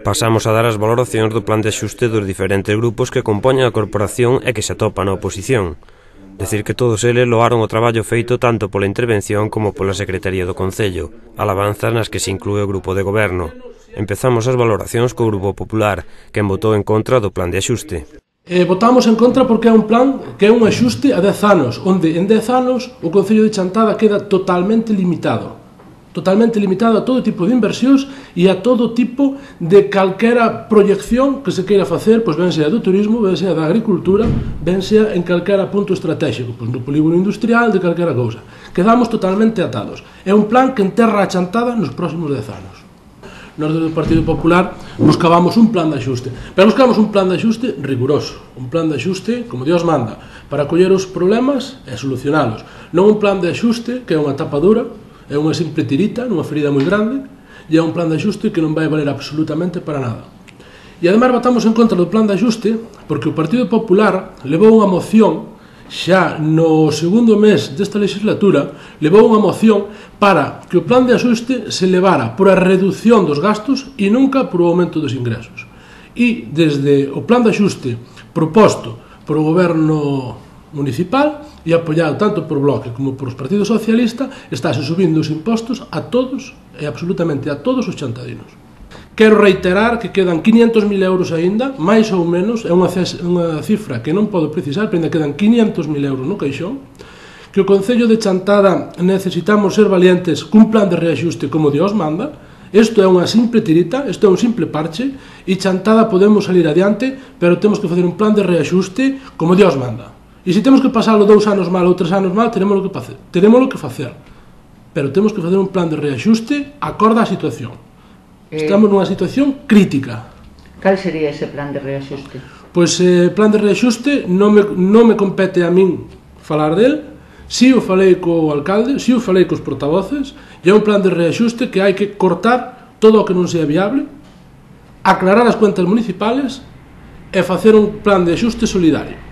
Pasamos a dar as valoracións do plan de axuste dos diferentes grupos que compoñen a corporación e que se atopan na oposición. Decir que todos eles loaron o traballo feito tanto pola intervención como pola Secretaría do Concello, alabanzas nas que se inclúe o grupo de goberno. Empezamos as valoracións co Grupo Popular, quen votou en contra do plan de axuste. Votamos en contra porque é un plan que é un axuste a 10 anos, onde en 10 anos o Concello de Chantada queda totalmente limitado a todo tipo de inversións e a todo tipo de calquera proyección que se queira facer, pois ben sea do turismo, ben sea da agricultura, ben sea en calquera punto estratégico, pois no polígono industrial, de calquera cousa. Quedamos totalmente atados. É un plan que enterra a Chantada nos próximos 10 anos. Nós do Partido Popular buscábamos un plan de axuste, pero buscábamos un plan de axuste riguroso, un plan de axuste como Dios manda, para coller os problemas e solucionalos, non un plan de axuste que é unha tapadura, é unha simple tirita nunha ferida moi grande, e é un plan de axuste que non vai valer absolutamente para nada. E ademais votamos en contra do plan de axuste porque o Partido Popular levou unha moción xa no segundo mes desta legislatura, levou unha moción para que o plan de axuste se levara por a reducción dos gastos e nunca por o aumento dos ingresos. E desde o plan de axuste proposto por o goberno municipal e apoiado tanto por Bloque como por os partidos socialistas, estáse subindo os impostos a todos e absolutamente a todos os chantadinos. Quero reiterar que quedan 500.000 euros aínda, máis ou menos, é unha cifra que non podo precisar, pero ainda quedan 500.000 euros no caixón, que o Concello de Chantada necesitamos ser valientes cun plan de reaxuste como Dios manda. Isto é unha simple tirita, isto é un simple parche, e Chantada podemos salir adiante, pero temos que facer un plan de reaxuste como Dios manda. E se temos que pasalo 2 anos mal ou 3 anos mal, tenémolo que facer. Pero temos que facer un plan de reaxuste acorde á situación. Estamos nunha situación crítica. Cal sería ese plan de reaxuste? Pois o plan de reaxuste non me compete a min falar del. Si o falei co alcalde, si o falei cos portavoces, e é un plan de reaxuste que hai que cortar todo o que non sea viable, aclarar as cuentas municipales e facer un plan de axuste solidario.